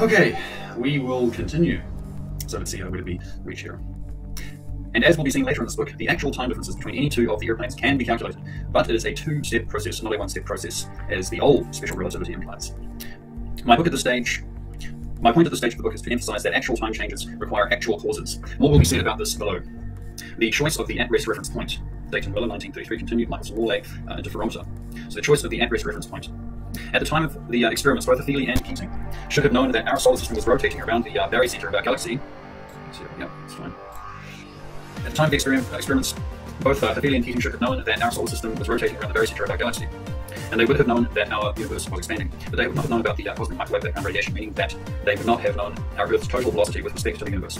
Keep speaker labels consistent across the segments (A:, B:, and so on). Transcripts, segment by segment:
A: Okay, we will continue. So let's see how we're going to reach here. And as we'll be seeing later in this book, the actual time differences between any two of the airplanes can be calculated, but it is a two-step process, not a one-step process, as the old special relativity implies. My point at this stage of the book is to emphasize that actual time changes require actual causes. More will be said about this below. The choice of the at-rest reference point, Dayton Miller, 1933, continued Michaelson Morley interferometer. So the choice of the at-rest reference point. At the time of the experiments, both Feely and Keating should have known that our solar system was rotating around the barycenter of our galaxy. Yeah, that's fine. At the time of the experiments, both Feely and Keating should have known that our solar system was rotating around the barycenter of our galaxy. And they would have known that our universe was expanding, but they would not have known about the cosmic microwave background radiation, meaning that they would not have known our Earth's total velocity with respect to the universe.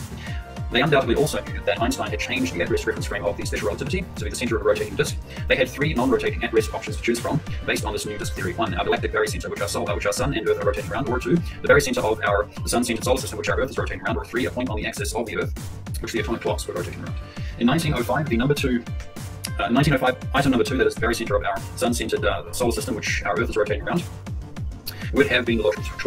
A: They undoubtedly also knew that Einstein had changed the at-rest reference frame of the special relativity to be the center of a rotating disk. They had three non-rotating at-rest options to choose from based on this new disk theory. 1, our galactic barycenter, which our Sun and Earth are rotating around, or 2, the barycenter of the Sun-centered solar system, which our Earth is rotating around, or 3, a point on the axis of the Earth, which the atomic clocks were rotating around. In 1905, item number 2, that is the barycenter of our Sun-centered solar system, which our Earth is rotating around, would have been the logical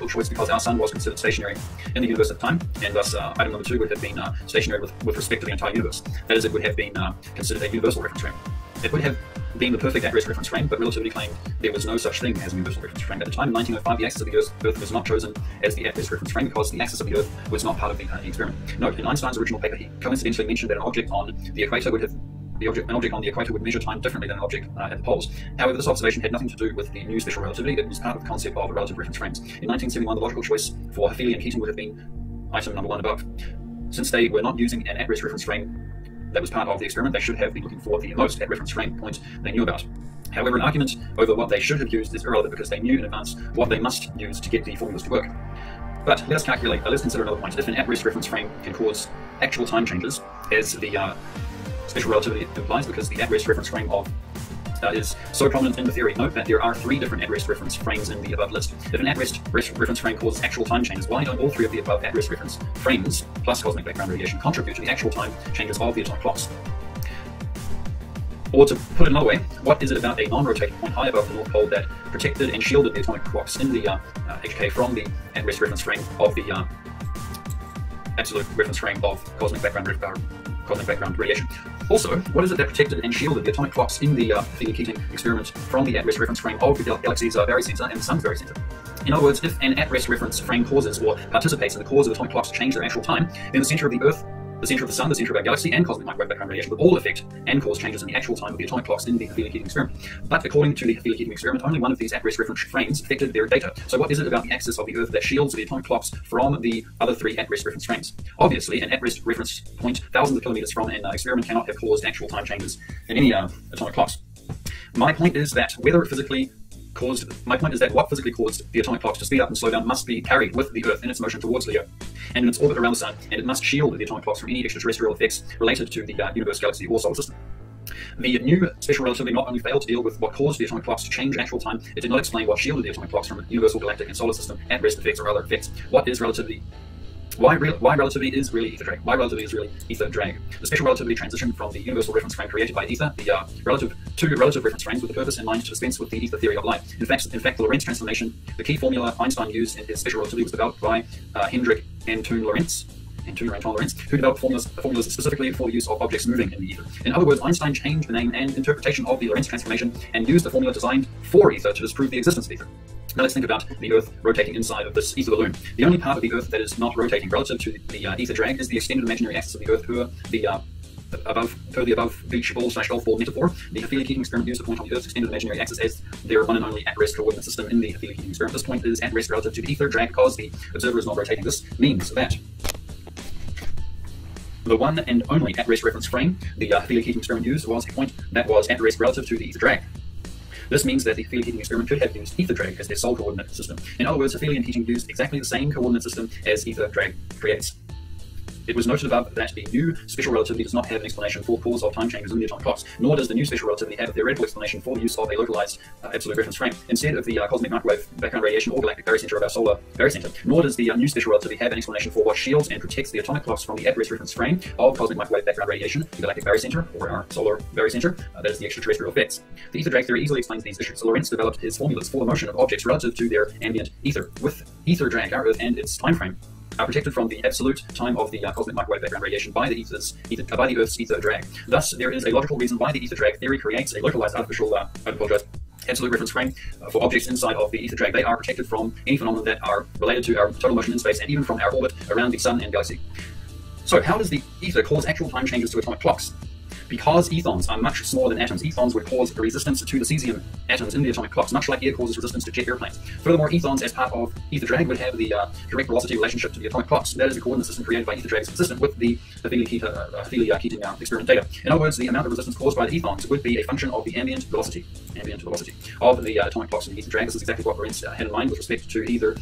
A: choice because our Sun was considered stationary in the universe at the time, and thus item number 2 would have been stationary with respect to the entire universe. That is, it would have been considered a universal reference frame. It would have been the perfect at-rest reference frame, but relativity claimed there was no such thing as a universal reference frame. At the time, in 1905, the axis of the Earth was not chosen as the at-rest reference frame because the axis of the Earth was not part of the experiment. Note, in Einstein's original paper, he coincidentally mentioned that an object on the equator would measure time differently than an object at the poles. However, this observation had nothing to do with the new special relativity. It was part of the concept of relative reference frames. In 1971, the logical choice for Feely and Keating would have been item number 1 above. Since they were not using an at-rest reference frame that was part of the experiment, they should have been looking for the most at-reference frame point they knew about. However, an argument over what they should have used is irrelevant because they knew in advance what they must use to get the formulas to work. But let's consider another point. If an at-rest reference frame can cause actual time changes, as the special relativity implies, because the at-rest reference frame is so prominent in the theory. Note that there are 3 different at-rest reference frames in the above list. If an at-rest reference frame causes actual time changes, why don't all 3 of the above at-rest reference frames, plus cosmic background radiation, contribute to the actual time changes of the atomic clocks? Or to put it another way, what is it about a non-rotating point high above the North Pole that protected and shielded the atomic clocks in the HK from the at-rest reference frame of the absolute reference frame of cosmic background radiation? Also, what is it that protected and shielded the atomic clocks in the Feely-Keating experiment from the at-rest reference frame of the galaxy's barycenter and the Sun's barycenter? In other words, if an at-rest reference frame causes or participates in the cause of atomic clocks to change their actual time, then the center of the Earth, the center of the Sun, the center of our galaxy, and cosmic microwave background radiation would all affect and cause changes in the actual time of the atomic clocks in the Feely-Keating experiment. But according to the Feely-Keating experiment, only one of these at-rest reference frames affected their data. So what is it about the axis of the Earth that shields the atomic clocks from the other 3 at-rest reference frames? Obviously, an at-rest reference point thousands of kilometers from an experiment cannot have caused actual time changes in any atomic clocks. My point is that what physically caused the atomic clocks to speed up and slow down must be carried with the Earth in its motion towards Leo and in its orbit around the Sun, and it must shield the atomic clocks from any extraterrestrial effects related to the universe, galaxy, or solar system. The new special relativity not only failed to deal with what caused the atomic clocks to change in actual time, it did not explain what shielded the atomic clocks from universal, galactic, and solar system at-rest effects or other effects. What is relativity? Why relativity is really ether drag? Why relativity is really ether drag? The special relativity transition from the universal reference frame created by ether, to relative reference frames, with the purpose in mind to dispense with the ether theory of light. In fact, the Lorentz transformation, the key formula Einstein used in his special relativity, was developed by Hendrik Antoon Lorentz, who developed formulas specifically for the use of objects moving in the ether. In other words, Einstein changed the name and interpretation of the Lorentz transformation and used the formula designed for ether to disprove the existence of ether. Now let's think about the Earth rotating inside of this ether balloon. The only part of the Earth that is not rotating relative to the ether drag is the extended imaginary axis of the Earth per the above beach ball/golf ball metaphor. The Feely-Keating experiment used the point on the Earth's extended imaginary axis as their one and only at-rest coordinate system in the Feely-Keating experiment. This point is at rest relative to the ether drag because the observer is not rotating. This means that the one and only at-rest reference frame the Feely-Keating experiment used was a point that was at rest relative to the ether drag. This means that the Feely-Keating experiment could have used ether drag as their sole coordinate system. In other words, Feely and Keating used exactly the same coordinate system as ether drag creates. It was noted above that the new special relativity does not have an explanation for cause of time changes in the atomic clocks, nor does the new special relativity have a theoretical explanation for the use of a localized absolute reference frame instead of the cosmic microwave background radiation or galactic barycenter of our solar barycenter. Nor does the new special relativity have an explanation for what shields and protects the atomic clocks from the at-rest reference frame of cosmic microwave background radiation, the galactic barycenter, or our solar barycenter, that is the extraterrestrial effects. The ether drag theory easily explains these issues. Lorentz developed his formulas for the motion of objects relative to their ambient ether. With ether drag, our Earth and its time frame are protected from the absolute time of the cosmic microwave background radiation by the Earth's ether drag. Thus, there is a logical reason why the ether drag theory creates a localized artificial absolute reference frame for objects inside of the ether drag. They are protected from any phenomena that are related to our total motion in space and even from our orbit around the sun and galaxy. So, how does the ether cause actual time changes to atomic clocks? Because ethons are much smaller than atoms, ethons would cause a resistance to the cesium atoms in the atomic clocks, much like air causes resistance to jet airplanes. Furthermore, ethons as part of ether drag would have the direct velocity relationship to the atomic clocks. That is, the coordinate system created by ether drag is consistent with the Keating experiment data. In other words, the amount of resistance caused by the ethons would be a function of the ambient velocity of the atomic clocks in the ether drag. This is exactly what Lorentz had in mind with respect to the ether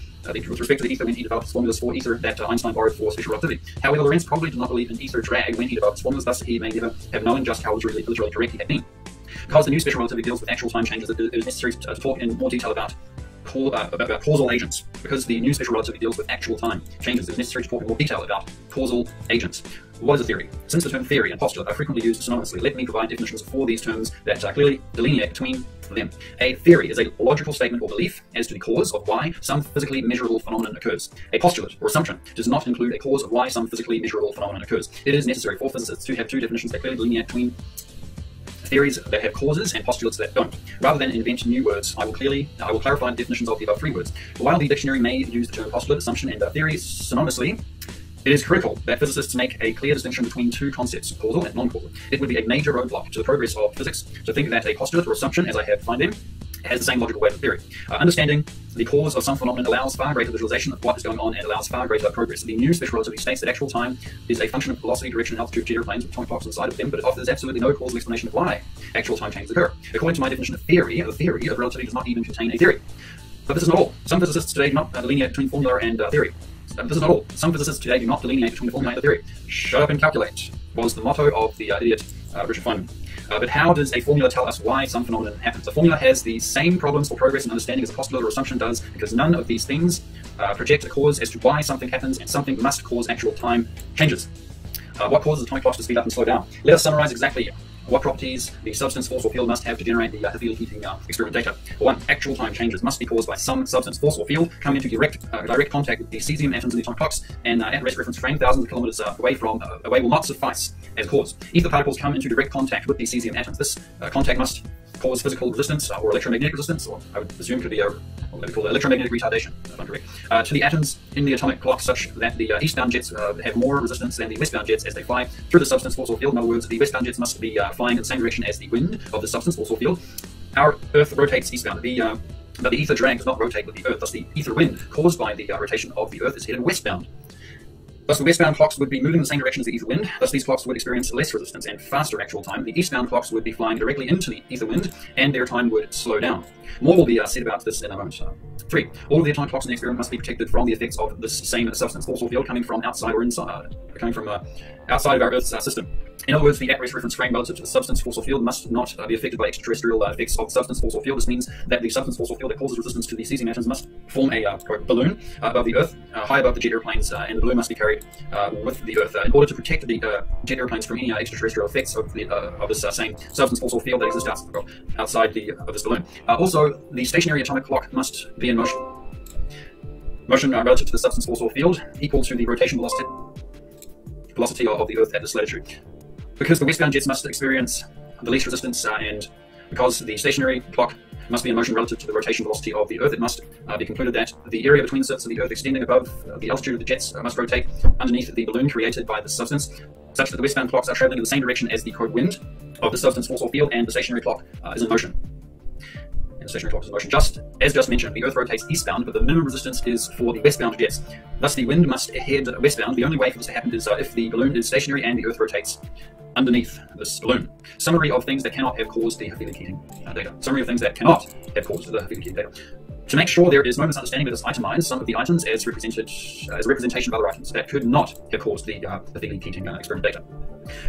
A: when he developed his formulas for ether that Einstein borrowed for special relativity. However, Lorentz probably did not believe in ether drag when he developed his formulas, thus he may never have known just how literally correct he had been. Because the new special relativity deals with actual time changes, it is necessary to talk in more detail about causal agents. Because the new special relativity deals with actual time changes, it is necessary to talk in more detail about causal agents. What is a theory? Since the term theory and postulate are frequently used synonymously, let me provide definitions for these terms that clearly delineate between them. A theory is a logical statement or belief as to the cause of why some physically measurable phenomenon occurs. A postulate or assumption does not include a cause of why some physically measurable phenomenon occurs. It is necessary for physicists to have two definitions that clearly delineate between theories that have causes and postulates that don't. Rather than invent new words, I will clarify the definitions of the above three words. While the dictionary may use the term postulate, assumption, and theory synonymously, it is critical that physicists make a clear distinction between two concepts, causal and non-causal. It would be a major roadblock to the progress of physics to think that a postulate or assumption, as I have defined them, has the same logical weight as theory. Understanding the cause of some phenomenon allows far greater visualization of what is going on and allows far greater progress. The new special relativity states that actual time is a function of velocity, direction, and altitude of jet airplanes with atomic clocks inside of them, but it offers absolutely no causal explanation of why actual time changes occur. According to my definition of theory, the theory of relativity does not even contain a theory. But this is not all. Some physicists today do not delineate between formula and theory. This is not all. Some physicists today do not delineate between the formula and the theory. Shut up and calculate was the motto of the idiot Richard Feynman. But how does a formula tell us why some phenomenon happens? A formula has the same problems for progress and understanding as a postulate or assumption does, because none of these things project a cause as to why something happens, and something must cause actual time changes. What causes atomic clocks to speed up and slow down? Let us summarize exactly what properties the substance, force, or field must have to generate the Keating experiment data. For one, actual time changes must be caused by some substance, force, or field coming into direct contact with the cesium atoms in the atomic clocks, and at-rest reference frame thousands of kilometers away will not suffice as a cause. Ether particles come into direct contact with the cesium atoms. This contact must cause physical resistance or electromagnetic resistance, or I would assume could be what we call electromagnetic retardation, if I'm correct, to the atoms in the atomic clock, such that the eastbound jets have more resistance than the westbound jets as they fly through the substance, force, or field. In other words, the westbound jets must be flying in the same direction as the wind of the substance, force, or field. Our Earth rotates eastbound. But the ether drag does not rotate with the Earth. Thus, the ether wind caused by the rotation of the Earth is headed westbound. Thus, the westbound clocks would be moving in the same direction as the ether wind. Thus, these clocks would experience less resistance and faster actual time. The eastbound clocks would be flying directly into the ether wind, and their time would slow down. More will be said about this in a moment. 3. All of the atomic clocks in the experiment must be protected from the effects of this same substance, force, or field coming from outside or inside, outside of our Earth's system. In other words, the at-rest reference frame relative to the substance, force, or field must not be affected by extraterrestrial effects of substance, force, or field. This means that the substance, force, or field that causes resistance to the cesium atoms must form a balloon above the Earth, high above the jet airplanes, and the balloon must be carried with the Earth in order to protect the jet airplanes from any extraterrestrial effects of this same substance, force, or field that exists outside of this balloon. Also, the stationary atomic clock must be in motion. Motion relative to the substance, force, or field equal to the rotation velocity of the Earth at this latitude. Because the westbound jets must experience the least resistance, and because the stationary clock must be in motion relative to the rotation velocity of the Earth, it must be concluded that the area between the surface of the Earth extending above the altitude of the jets must rotate underneath the balloon created by the substance, such that the westbound clocks are traveling in the same direction as the wind of the substance, force, or field, and the stationary clock is in motion. Just mentioned, the Earth rotates eastbound, but the minimum resistance is for the westbound jets. Thus, the wind must head westbound. The only way for this to happen is if the balloon is stationary and the Earth rotates underneath this balloon. Summary of things that cannot have caused the Hafele-Keating data. Summary of things that cannot have caused the Hafele-Keating data. To make sure there is no misunderstanding, let us itemize some of the items as represented as a representation of other items that could not have caused the Hafele-Keating experiment data.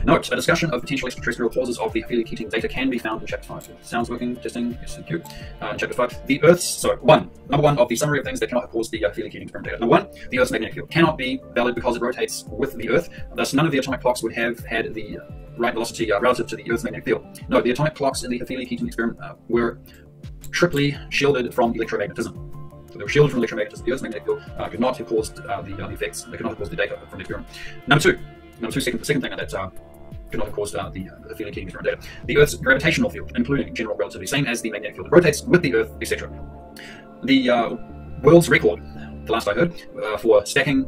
A: Note, a discussion of potential extraterrestrial causes of the Hafele-Keating data can be found in Chapter 5. Sounds working, testing, yes, thank you. Chapter 5, the Earth's, number one of the summary of things that cannot have caused the Hafele-Keating experiment data. Number one, the Earth's magnetic field cannot be valid because it rotates with the Earth, thus none of the atomic clocks would have had the right velocity relative to the Earth's magnetic field. No, the atomic clocks in the Hafele-Keating experiment were triply shielded from electromagnetism. So they were shielded from electromagnetism. The Earth's magnetic field could not have caused the effects. They could not have caused the data from the experiment. Number two, second thing that could not have caused the Hafele-Keating experiment data. The Earth's gravitational field, including general relativity, same as the magnetic field. It rotates with the Earth, etc. The world's record, the last I heard, for stacking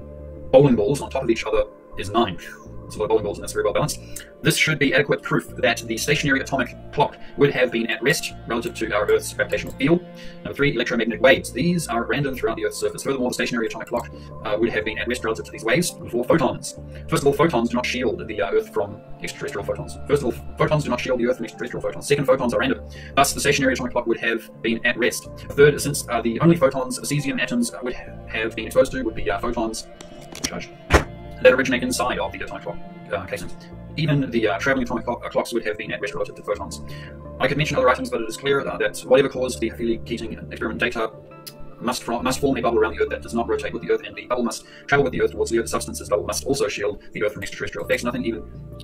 A: bowling balls on top of each other is 9. It's a lot of bowling balls, and that's very well balanced. This should be adequate proof that the stationary atomic clock would have been at rest relative to our Earth's gravitational field. Number 3, electromagnetic waves. These are random throughout the Earth's surface. Furthermore, the stationary atomic clock would have been at rest relative to these waves. Number 4, photons. First of all, photons do not shield the Earth from extraterrestrial photons. First of all, photons do not shield the Earth from extraterrestrial photons. Second, photons are random. Thus, the stationary atomic clock would have been at rest. Third, since the only photons cesium atoms would have been exposed to would be photons that originate inside of the atomic clock casings. Even the traveling atomic clocks would have been at rest relative to photons. I could mention other items, but it is clear that whatever caused the Hafele-Keating experiment data must form a bubble around the Earth that does not rotate with the Earth, and the bubble must travel with the Earth towards the Earth. The substance's bubble must also shield the Earth from extraterrestrial effects. Nothing even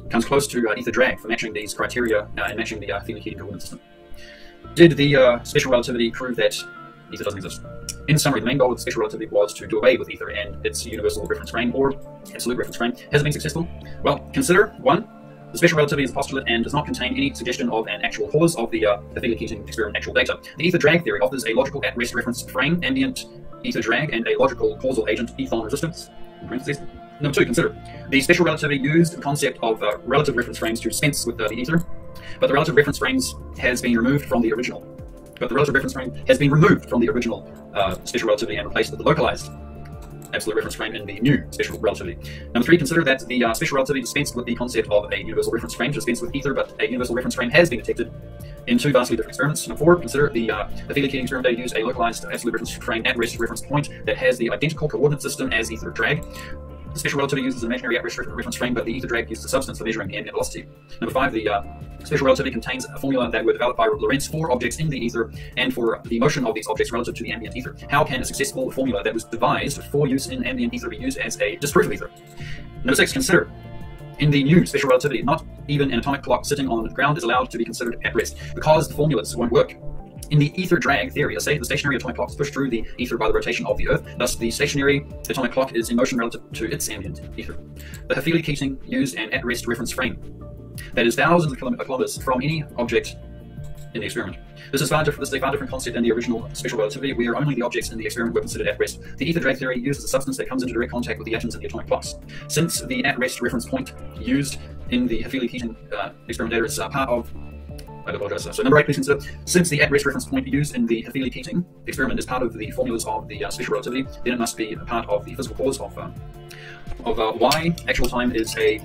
A: comes close to ether drag for matching these criteria and matching the Hafele-Keating coordinate system. Did the special relativity prove that ether doesn't exist? In summary, the main goal of special relativity was to do away with ether and its universal reference frame, or absolute reference frame. Has it been successful? Well, consider 1. The special relativity is a postulate and does not contain any suggestion of an actual cause of the Hafele-Keating experiment actual data. The ether drag theory offers a logical at-rest reference frame, ambient ether drag, and a logical causal agent, ethon resistance. In parentheses. Number 2, consider. The special relativity used the concept of relative reference frames to dispense with the ether, but the relative reference frames has been removed from the original. Special relativity and replaced with the localized absolute reference frame in the new special relativity. Number 3, consider that the special relativity dispensed with the concept of a universal reference frame to dispense with ether, but a universal reference frame has been detected in 2 vastly different experiments. Number 4, consider the Hafele-Keating experiment data used a localized absolute reference frame at rest reference point that has the identical coordinate system as ether drag. The special relativity uses an imaginary at-rest reference frame, but the ether drag uses a substance for measuring ambient velocity. Number 5, the special relativity contains a formula that were developed by Lorentz for objects in the ether and for the motion of these objects relative to the ambient ether. How can a successful formula that was devised for use in ambient ether be used as a disproof of ether? Number 6, consider. In the new special relativity, not even an atomic clock sitting on the ground is allowed to be considered at rest because the formulas won't work. In the ether drag theory, the stationary atomic clock is pushed through the ether by the rotation of the Earth. Thus, the stationary atomic clock is in motion relative to its ambient ether. The Hafele-Keating used an at-rest reference frame that is thousands of kilometers from any object in the experiment. This is a far different concept than the original special relativity, where only the objects in the experiment were considered at rest. The ether drag theory uses a substance that comes into direct contact with the atoms in the atomic clocks. Since the at-rest reference point used in the Hafele-Keating experiment data is part of I apologize. So number 8, please consider. Since the at-rest reference point used in the Hafele-Keating experiment is part of the formulas of the special relativity, then it must be a part of the physical cause of y. Actual time is a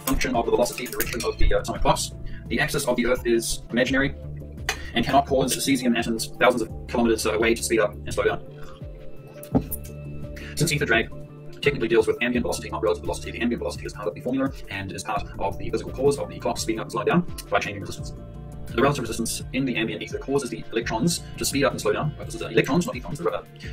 A: function of the velocity direction of the atomic clocks. The axis of the Earth is imaginary and cannot cause cesium atoms thousands of kilometers away to speed up and slow down. Since ether drag technically deals with ambient velocity, not relative velocity, the ambient velocity is part of the formula and is part of the physical cause of the clocks speeding up and slowing down by changing resistance. The relative resistance in the ambient ether causes the electrons to speed up and slow down. This is electrons, not ethons.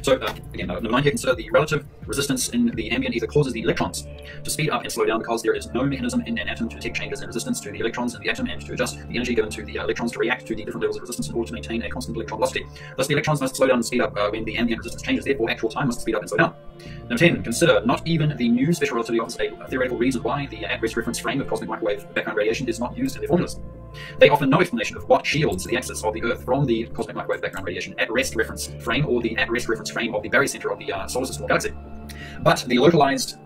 A: So again, number 9 here, consider the relative resistance in the ambient ether causes the electrons to speed up and slow down because there is no mechanism in an atom to detect changes in resistance to the electrons in the atom and to adjust the energy given to the electrons to react to the different levels of resistance in order to maintain a constant electron velocity. Thus, the electrons must slow down and speed up when the ambient resistance changes. Therefore, actual time must speed up and slow down. Number 10, consider not even the new special relativity offers a theoretical reason why the at-rest reference frame of cosmic microwave background radiation is not used in their formulas. They offer no explanation of what shields the axis of the Earth from the cosmic microwave background radiation at-rest reference frame or the at-rest reference frame of the barycenter of the solar system or galaxy. But the localized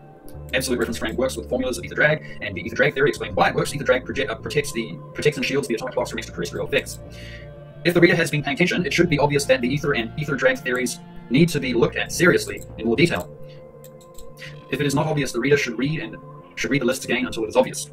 A: absolute reference frame works with formulas of ether drag, and the ether drag theory explains why it works. Ether drag protects and shields the atomic clocks from extraterrestrial effects. If the reader has been paying attention, it should be obvious that the ether and ether drag theories need to be looked at seriously in more detail. If it is not obvious, the reader should read the lists again until it is obvious.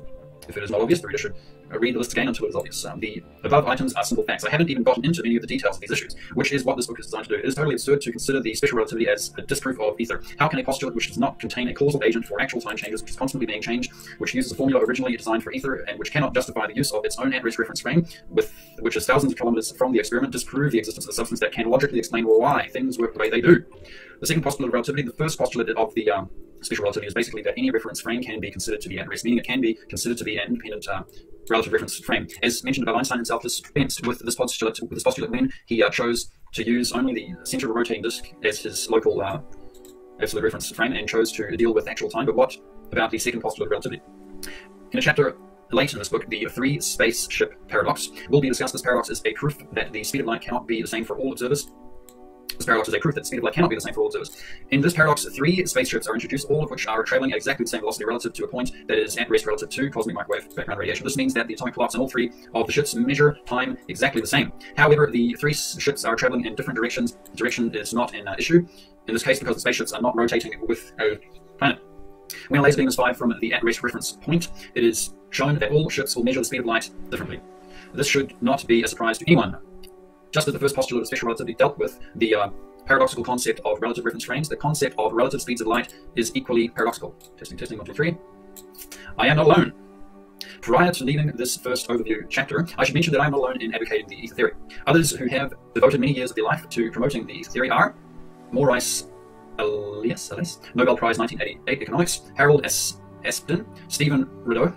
A: If it is not obvious, the reader should read the list again until it is obvious. The above items are simple facts. I haven't even gotten into any of the details of these issues, which is what this book is designed to do. It is totally absurd to consider the special relativity as a disproof of ether. How can a postulate which does not contain a causal agent for actual time changes, which is constantly being changed, which uses a formula originally designed for ether, and which cannot justify the use of its own at-rest reference frame, which is thousands of kilometers from the experiment, disprove the existence of a substance that can logically explain why things work the way they do? The second postulate of relativity, the first postulate of the special relativity, is basically that any reference frame can be considered to be at rest, meaning it can be considered to be an independent relative reference frame. As mentioned above, Einstein himself dispensed with this postulate when he chose to use only the center of a rotating disk as his local absolute reference frame and chose to deal with actual time. But what about the second postulate of relativity? In a chapter late in this book, the three spaceship paradox will be discussed. This paradox is a proof that the speed of light cannot be the same for all observers. This paradox is a proof that the speed of light cannot be the same for all observers. In this paradox, three spaceships are introduced, all of which are traveling at exactly the same velocity relative to a point that is at rest relative to cosmic microwave background radiation. This means that the atomic clocks in all three of the ships measure time exactly the same. However, the three ships are traveling in different directions. Direction is not an issue in this case because the spaceships are not rotating with a planet. When a laser beam is fired from the at-rest reference point, it is shown that all ships will measure the speed of light differently. This should not be a surprise to anyone. Just as the first postulate of special relativity dealt with the paradoxical concept of relative reference frames, the concept of relative speeds of light is equally paradoxical. Testing, 1, 2, 3. I am not alone. Prior to leaving this first overview chapter, I should mention that I am not alone in advocating the ether theory. Others who have devoted many years of their life to promoting the ether theory are Maurice Elias, Nobel Prize 1988 Economics, Harold S. Espton, Stephen Rideau,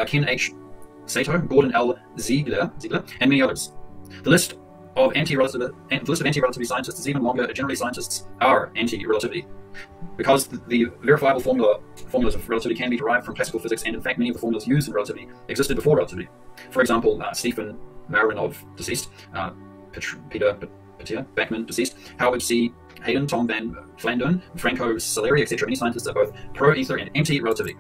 A: Ken H. Sato, Gordon L. Ziegler, and many others. The list of anti-relativity scientists is even longer. Generally, scientists are anti-relativity because the verifiable formulas of relativity can be derived from classical physics, and in fact, many of the formulas used in relativity existed before relativity. For example, Stephen Marinov, deceased, Peter Bachmann, deceased, Howard C. Hayden, Tom Van Flandern, Franco Saleri, etc. Many scientists are both pro-ether and anti-relativity.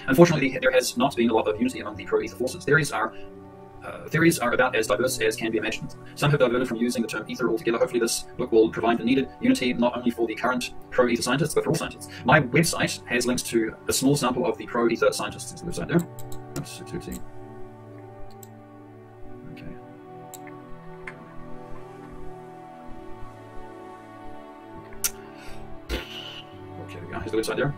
A: Unfortunately, there has not been a lot of unity among the pro-ether forces. Theories are about as diverse as can be imagined. Some have diverted from using the term ether altogether. Hopefully this book will provide the needed unity not only for the current pro-ether scientists, but for all scientists. My website has links to a small sample of the pro-ether scientists' website there. Oops, okay. Okay, we go. Here's the website there.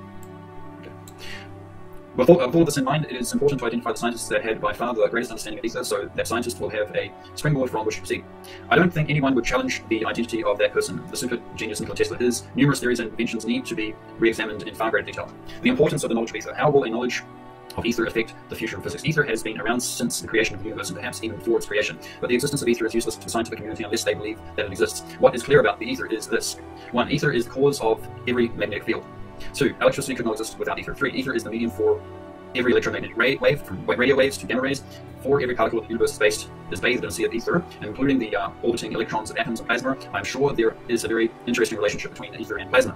A: With all of this in mind, it is important to identify the scientists that had by far the greatest understanding of ether, so that scientists will have a springboard from which to proceed. I don't think anyone would challenge the identity of that person, the super genius Nikola Tesla. His numerous theories and inventions need to be re-examined in far greater detail. The importance of the knowledge of ether. How will a knowledge of ether affect the future of physics? Ether has been around since the creation of the universe, and perhaps even before its creation, but the existence of ether is useless to the scientific community unless they believe that it exists. What is clear about the ether is this. 1. Ether is the cause of every magnetic field. 2. Electricity could not exist without ether. 3. Ether is the medium for every electromagnetic wave, from radio waves to gamma rays. 4. Every particle of the universe is bathed in a sea of ether, including the orbiting electrons of atoms of plasma. I'm sure there is a very interesting relationship between ether and plasma.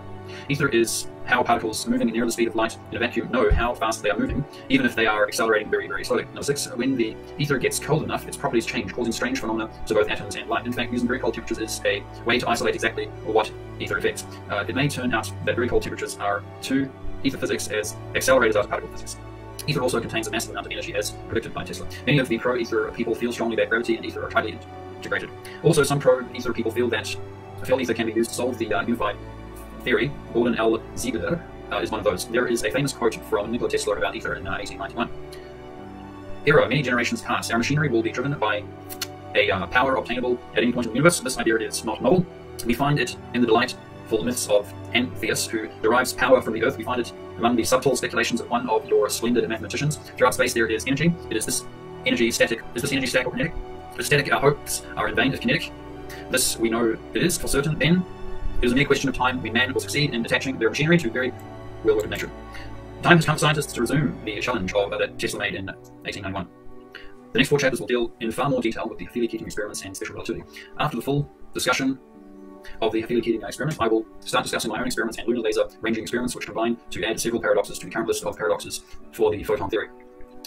A: Ether is how particles moving near the speed of light in a vacuum know how fast they are moving, even if they are accelerating very, very slowly. Number 6. When the ether gets cold enough, its properties change, causing strange phenomena to both atoms and light. In fact, using very cold temperatures is a way to isolate exactly what ether affects. It may turn out that very cold temperatures are to ether physics as accelerators are to particle physics. Ether also contains a massive amount of energy, as predicted by Tesla. Many of the pro-ether people feel strongly that gravity and ether are tightly integrated. Also, some pro-ether people feel ether can be used to solve the unified theory. Gordon L. Ziegler is one of those. There is a famous quote from Nikola Tesla about ether in 1891. Era, many generations pass. Our machinery will be driven by a power obtainable at any point in the universe. This idea is not novel. We find it in the delightful myths of Antheus, who derives power from the earth. We find it among the subtle speculations of one of your splendid mathematicians. Throughout space there is energy. Is this energy static or kinetic? If static, our hopes are in vain. If kinetic, this we know it is for certain. Then it is a mere question of time when man will succeed in detaching their machinery to very real work of nature. Time has come for scientists to resume the challenge that Tesla made in 1891. The next 4 chapters will deal in far more detail with the Healy-Keating experiments and special relativity. After the full discussion of the Healy-Keating experiment, I will start discussing my own experiments and lunar laser ranging experiments, which combine to add several paradoxes to the current list of paradoxes for the photon theory.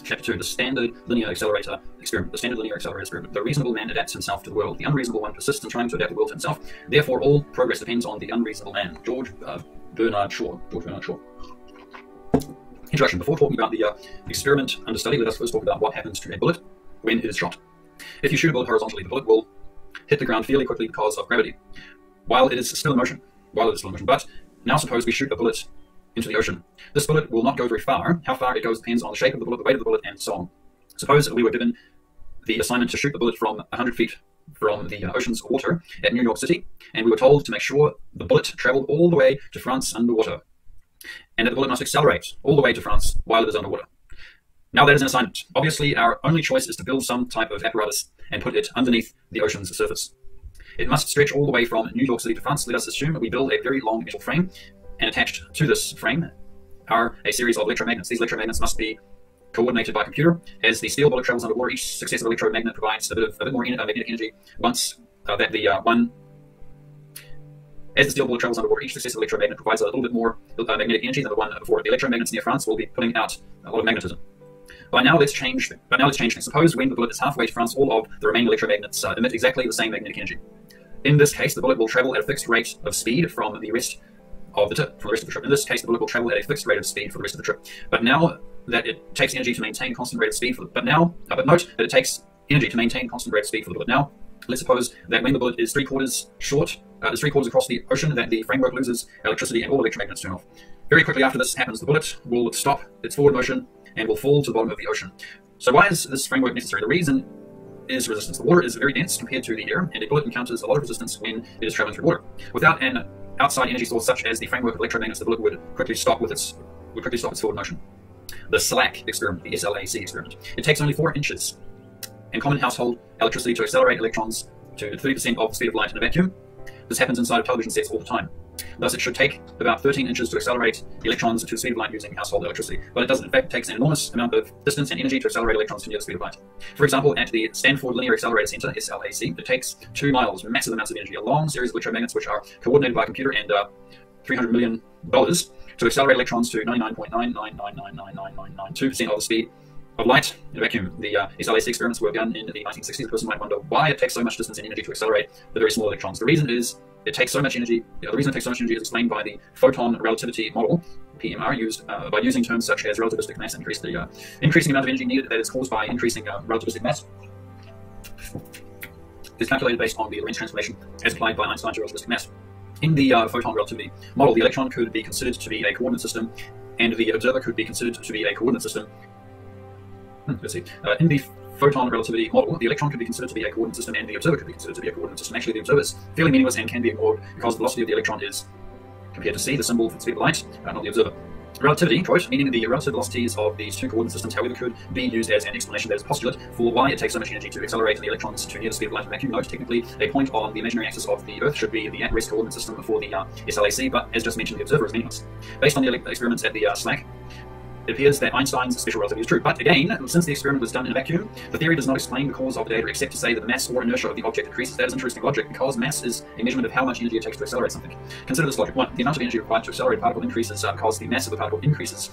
A: Chapter 2, the standard linear accelerator experiment. The standard linear accelerator experiment. The reasonable man adapts himself to the world. The unreasonable one persists in trying to adapt the world to himself. Therefore, all progress depends on the unreasonable man. George Bernard Shaw. Introduction. Before talking about the experiment under study, let us first talk about what happens to a bullet when it is shot. If you shoot a bullet horizontally, the bullet will hit the ground fairly quickly because of gravity, while it is still in motion. But now suppose we shoot a bullet into the ocean. This bullet will not go very far. How far it goes depends on the shape of the bullet, the weight of the bullet, and so on. Suppose we were given the assignment to shoot the bullet from 100 feet from the ocean's water at New York City, and we were told to make sure the bullet traveled all the way to France underwater, and that the bullet must accelerate all the way to France while it is underwater. Now that is an assignment. Obviously, our only choice is to build some type of apparatus and put it underneath the ocean's surface. It must stretch all the way from New York City to France. Let us assume that we build a very long metal frame, and attached to this frame are a series of electromagnets. These electromagnets must be coordinated by computer. As the steel bullet travels underwater, each successive electromagnet provides a bit more magnetic energy once as the steel bullet travels underwater, each successive electromagnet provides a little bit more magnetic energy than the one before. The electromagnets near France will be putting out a lot of magnetism. But now let's change things. Suppose when the bullet is halfway to France, all of the remaining electromagnets emit exactly the same magnetic energy. In this case, the bullet will travel at a fixed rate of speed from the rest of the trip. In this case, the bullet will travel at a fixed rate of speed for the rest of the trip. But now that it takes energy to maintain constant rate of speed but note that it takes energy to maintain constant rate of speed for the bullet. Now, let's suppose that when the bullet is 3/4 short, is 3/4 across the ocean, that the framework loses electricity and all electromagnets turn off. Very quickly after this happens, the bullet will stop its forward motion and will fall to the bottom of the ocean. So why is this framework necessary? The reason is resistance. The water is very dense compared to the air, and a bullet encounters a lot of resistance when it is traveling through water. Without an outside energy source such as the framework of electromagnets, the bullet would quickly stop its forward motion. The SLAC experiment, the SLAC experiment. It takes only 4 inches in common household electricity to accelerate electrons to 30% of the speed of light in a vacuum. This happens inside of television sets all the time. Thus, it should take about 13 inches to accelerate the electrons to the speed of light using household electricity. But it doesn't. In fact, it takes an enormous amount of distance and energy to accelerate electrons to near the speed of light. For example, at the Stanford Linear Accelerator Center, SLAC, it takes 2 miles, massive amounts of energy, a long series of electromagnets which are coordinated by a computer, and $300 million to accelerate electrons to 99.9999992% of the speed of light in a vacuum. The SLAC experiments were done in the 1960s. The person might wonder why it takes so much distance and energy to accelerate the very small electrons. The reason is it takes so much energy. The reason it takes so much energy is explained by the photon relativity model, PMR, used by using terms such as relativistic mass increase. The increasing amount of energy needed that is caused by increasing relativistic mass is calculated based on the Lorentz transformation as applied by Einstein to relativistic mass. In the photon relativity model, the electron could be considered to be a coordinate system, and the observer could be considered to be a coordinate system. In the photon relativity model, the electron could be considered to be a coordinate system, and the observer could be considered to be a coordinate system. Actually, the observer is fairly meaningless and can be ignored because the velocity of the electron is compared to c, the symbol for the speed of light, not the observer. Relativity, quote, meaning the relative velocities of these two coordinate systems, however, could be used as an explanation, that is postulate, for why it takes so much energy to accelerate the electrons to near the speed of light in a vacuum. Note, technically, a point on the imaginary axis of the Earth should be the at-rest coordinate system for the SLAC, but as just mentioned, the observer is meaningless. Based on the experiments at the SLAC, it appears that Einstein's special relativity is true. But again, since the experiment was done in a vacuum, the theory does not explain the cause of the data except to say that the mass or inertia of the object decreases. That is interesting logic, because mass is a measurement of how much energy it takes to accelerate something. Consider this logic. 1. The amount of energy required to accelerate a particle increases because the mass of the particle increases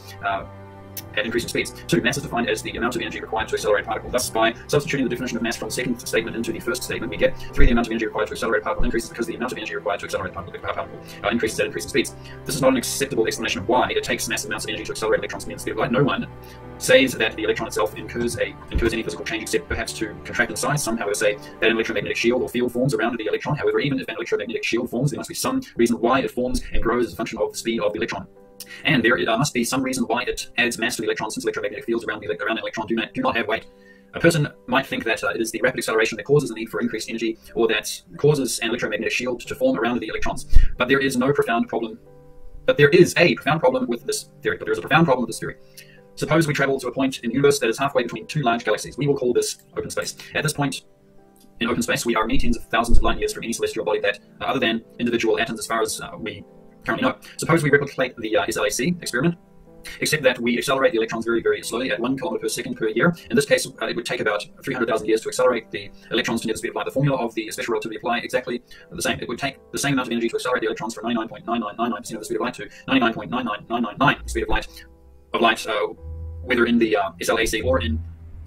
A: at increasing speeds. 2. Mass is defined as the amount of energy required to accelerate a particle. Thus, by substituting the definition of mass from the second statement into the first statement, we get 3. The amount of energy required to accelerate a particle increases because the amount of energy required to accelerate a particle increases at increasing speeds. This is not an acceptable explanation of why it takes massive amounts of energy to accelerate electrons near the speed of light. No one says that the electron itself incurs any physical change except perhaps to contract in size. Some, however, say that an electromagnetic shield or field forms around the electron. However, even if an electromagnetic shield forms, there must be some reason why it forms and grows as a function of the speed of the electron. And there must be some reason why it adds mass to the electron, since electromagnetic fields around an electron do not have weight. A person might think that it is the rapid acceleration that causes the need for increased energy, or that causes an electromagnetic shield to form around the electrons. But there is a profound problem with this theory. Suppose we travel to a point in the universe that is halfway between two large galaxies. We will call this open space. At this point in open space, we are many tens of thousands of light years from any celestial body that, other than individual atoms as far as we currently know. Suppose we replicate the SLAC experiment, except that we accelerate the electrons very, very slowly at 1 kilometer per second per year. In this case, it would take about 300,000 years to accelerate the electrons to near the speed of light. The formula of the special relativity apply exactly the same. It would take the same amount of energy to accelerate the electrons from 99.9999% of the speed of light to 99.99999 speed of light, whether in the SLAC or in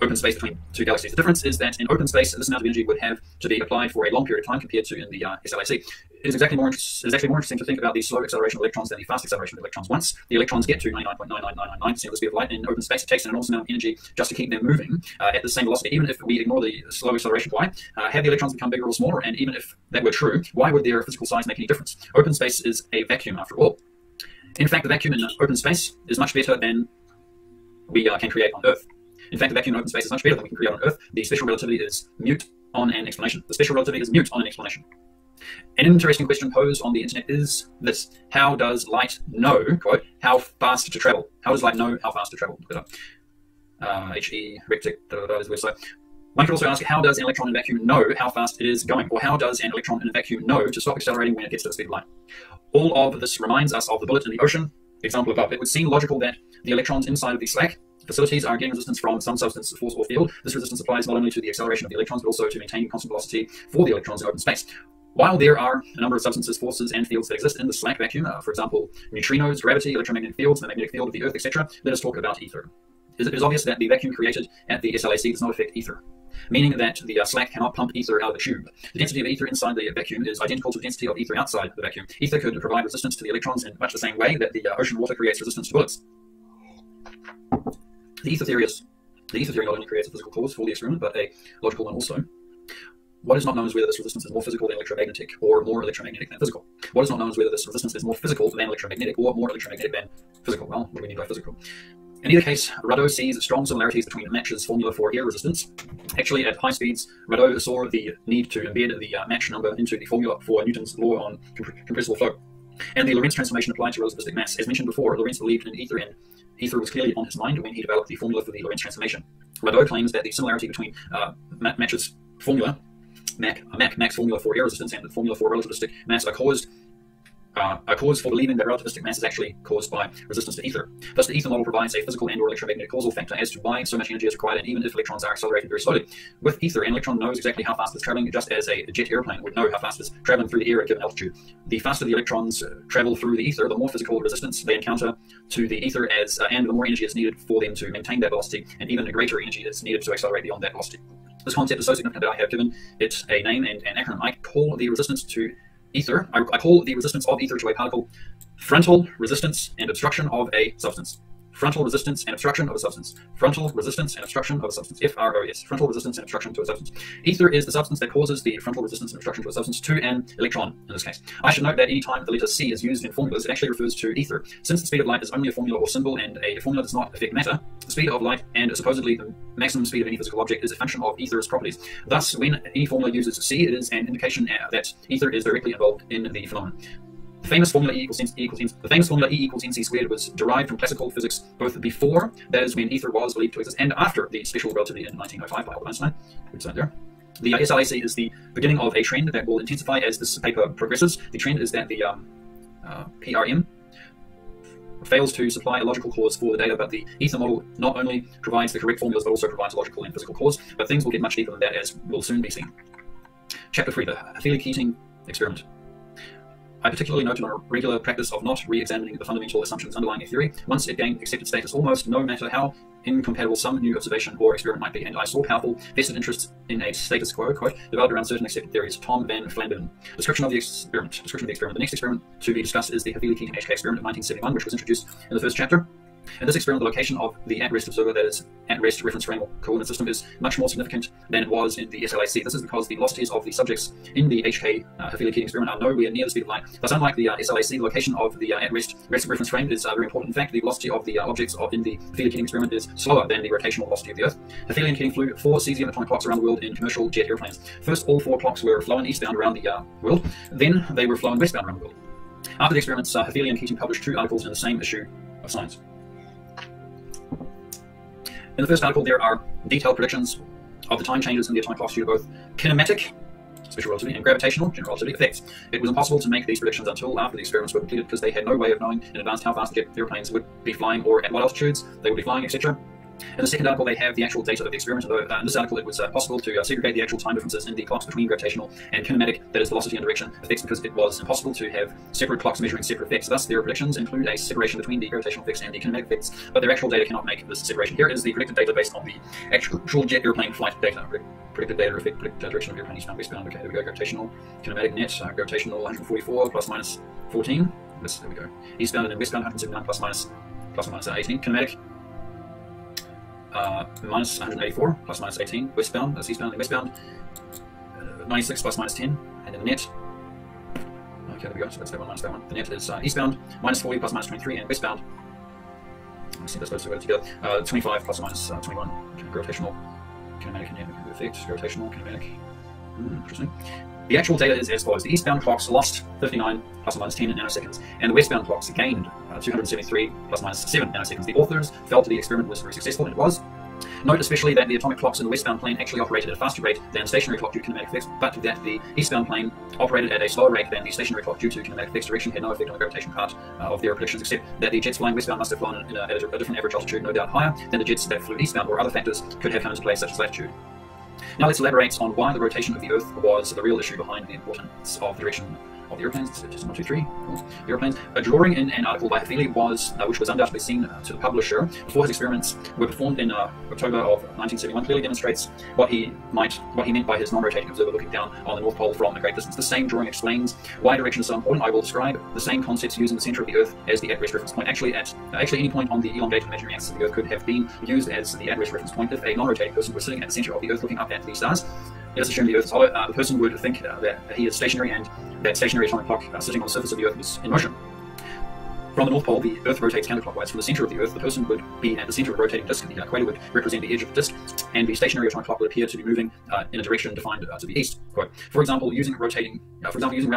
A: open space between two galaxies. The difference is that in open space, this amount of energy would have to be applied for a long period of time compared to in the SLAC. It is actually more interesting to think about the slow acceleration of electrons than the fast acceleration of electrons. Once the electrons get to 99.99999% of the speed of light in open space, it takes an enormous amount of energy just to keep them moving at the same velocity. Even if we ignore the slow acceleration, why? Have the electrons become bigger or smaller? And even if that were true, why would their physical size make any difference? Open space is a vacuum after all. In fact, the vacuum in open space is much better than we can create on Earth. In fact, the vacuum in open space is much better than we can create on Earth. The special relativity is mute on an explanation. The special relativity is mute on an explanation. An interesting question posed on the internet is this: how does light know, quote, how fast to travel? How does light know how fast to travel? He rectic, is the website. One could also ask, how does an electron in a vacuum know how fast it is going? Or how does an electron in a vacuum know to stop accelerating when it gets to the speed of light? All of this reminds us of the bullet in the ocean example above. It would seem logical that the electrons inside of the SLAC facilities are getting resistance from some substance, force, or field. This resistance applies not only to the acceleration of the electrons, but also to maintaining constant velocity for the electrons in open space. While there are a number of substances, forces, and fields that exist in the SLAC vacuum, for example, neutrinos, gravity, electromagnetic fields, the magnetic field of the Earth, etc., let us talk about ether. It is obvious that the vacuum created at the SLAC does not affect ether, meaning that the SLAC cannot pump ether out of the tube. The density of ether inside the vacuum is identical to the density of ether outside the vacuum. Ether could provide resistance to the electrons in much the same way that the ocean water creates resistance to bullets. The ether theory not only creates a physical cause for the experiment, but a logical one also. What is not known is whether this resistance is more physical than electromagnetic, or more electromagnetic than physical. What is not known is whether this resistance is more physical than electromagnetic, or more electromagnetic than physical. Well, what do we mean by physical? In either case, Rado sees strong similarities between Mach's formula for air resistance. Actually, at high speeds, Rado saw the need to embed the Mach number into the formula for Newton's law on compressible flow. And the Lorentz transformation applied to relativistic mass. As mentioned before, Lorentz believed in ether, and ether was clearly on his mind when he developed the formula for the Lorentz transformation. Rado claims that the similarity between Mach's formula, Mach's formula for air resistance, and the formula for relativistic mass are cause for believing that relativistic mass is actually caused by resistance to ether. Thus, the ether model provides a physical and or electromagnetic causal factor as to why so much energy is required, and even if electrons are accelerated very slowly. With ether, an electron knows exactly how fast it's traveling, just as a jet airplane would know how fast it's traveling through the air at a given altitude. The faster the electrons travel through the ether, the more physical resistance they encounter to the ether, and the more energy is needed for them to maintain that velocity, and even a greater energy is needed to accelerate beyond that velocity. This concept is so significant that I have given it a name and an acronym. I call the resistance to ether, I call the resistance of ether to a particle frontal resistance and obstruction of a substance. Frontal resistance and obstruction of a substance. Frontal resistance and obstruction of a substance. FROS. Frontal resistance and obstruction to a substance. Ether is the substance that causes the frontal resistance and obstruction to a substance, to an electron in this case. I should note that any time the letter C is used in formulas, it actually refers to ether. Since the speed of light is only a formula or symbol, and a formula does not affect matter, the speed of light and supposedly the maximum speed of any physical object is a function of ether's properties. Thus, when any formula uses C, it is an indication that ether is directly involved in the phenomenon. The famous formula E equals mc squared was derived from classical physics both before, that is when ether was believed to exist, and after the special relativity in 1905 by Albert Einstein. Which is there. The SLAC is the beginning of a trend that will intensify as this paper progresses. The trend is that the PRM fails to supply a logical cause for the data, but the ether model not only provides the correct formulas, but also provides a logical and physical cause. But things will get much deeper than that, as will soon be seen. Chapter 3, the Healy-Keating experiment. I particularly noted on a regular practice of not re-examining the fundamental assumptions underlying a theory once it gained accepted status, almost no matter how incompatible some new observation or experiment might be, and I saw powerful vested interests in a status quo, quote, developed around certain accepted theories. Tom van Flandern. Description of the experiment. The next experiment to be discussed is the Healy-Keating HK experiment of 1971, which was introduced in the first chapter. In this experiment, the location of the at-rest observer, that is, at-rest reference frame or coordinate system, is much more significant than it was in the SLAC. This is because the velocities of the subjects in the HK Healy-Keating experiment are nowhere near the speed of light. Thus, unlike the SLAC, the location of the at-rest reference frame is very important. In fact, the velocity of the objects in the Healy-Keating experiment is slower than the rotational velocity of the Earth. Healy-Keating flew 4 cesium atomic clocks around the world in commercial jet airplanes. First, all 4 clocks were flown eastbound around the world. Then, they were flown westbound around the world. After the experiments, Healy and Keating published 2 articles in the same issue of Science. In the first article, there are detailed predictions of the time changes in the atomic clocks due to both kinematic, special relativity, and gravitational, general relativity effects. It was impossible to make these predictions until after the experiments were completed, because they had no way of knowing in advance how fast the jet airplanes would be flying, or at what altitudes they would be flying, etc. In the second article, they have the actual data of the experiment, although in this article it was possible to segregate the actual time differences in the clocks between gravitational and kinematic, that is velocity and direction, effects, because it was impossible to have separate clocks measuring separate effects. Thus, their predictions include a separation between the gravitational effects and the kinematic effects, but their actual data cannot make this separation. Here is the predicted data based on the actual jet airplane flight data. Predicted data effect, predicted direction of airplane eastbound, westbound. Okay, there we go. Gravitational, kinematic net, gravitational 144 plus minus 14. There we go. Eastbound and westbound 179 plus minus 18. Kinematic minus 184 plus minus 18. Westbound, that's eastbound and westbound. 96 plus minus 10. And then the net. Okay, there we go. So that's that one minus that one. The net is eastbound minus 40 plus minus 23, and westbound. Let's see, those two together. 25 plus minus 21. Okay, gravitational, kinematic, kinematic effect. Gravitational, kinematic. Interesting. The actual data is as follows. The eastbound clocks lost 59 plus or minus 10 nanoseconds, and the westbound clocks gained 273 plus or minus 7 nanoseconds. The authors felt the experiment was very successful, and it was. Note especially that the atomic clocks in the westbound plane actually operated at a faster rate than the stationary clock due to kinematic effects, but that the eastbound plane operated at a slower rate than the stationary clock due to kinematic effects. Direction had no effect on the gravitation part of their predictions, except that the jets flying westbound must have flown at a different average altitude, no doubt higher than the jets that flew eastbound, or other factors could have come into play, such as latitude. Now let's elaborate on why the rotation of the Earth was the real issue behind the importance of the direction of the airplanes. Just 1, 2, 3. The airplanes. A drawing in an article by Havili was, which was undoubtedly seen to the publisher before his experiments were performed in October of 1971, clearly demonstrates what he meant by his non-rotating observer looking down on the North Pole from a great distance. The same drawing explains why direction is so important. I will describe the same concepts using the center of the Earth as the at-rest reference point. Actually, any point on the elongated imaginary axis of the Earth could have been used as the at-rest reference point if a non-rotating person were sitting at the center of the Earth looking up at the stars. Let us assume the Earth is hollow. The person would think that he is stationary, and that stationary atomic clock sitting on the surface of the Earth was in motion. From the North Pole, the Earth rotates counterclockwise. From the center of the Earth, the person would be at the center of a rotating disk. The equator would represent the edge of the disk, and the stationary atomic clock would appear to be moving in a direction defined to the east. Quote, for example, using round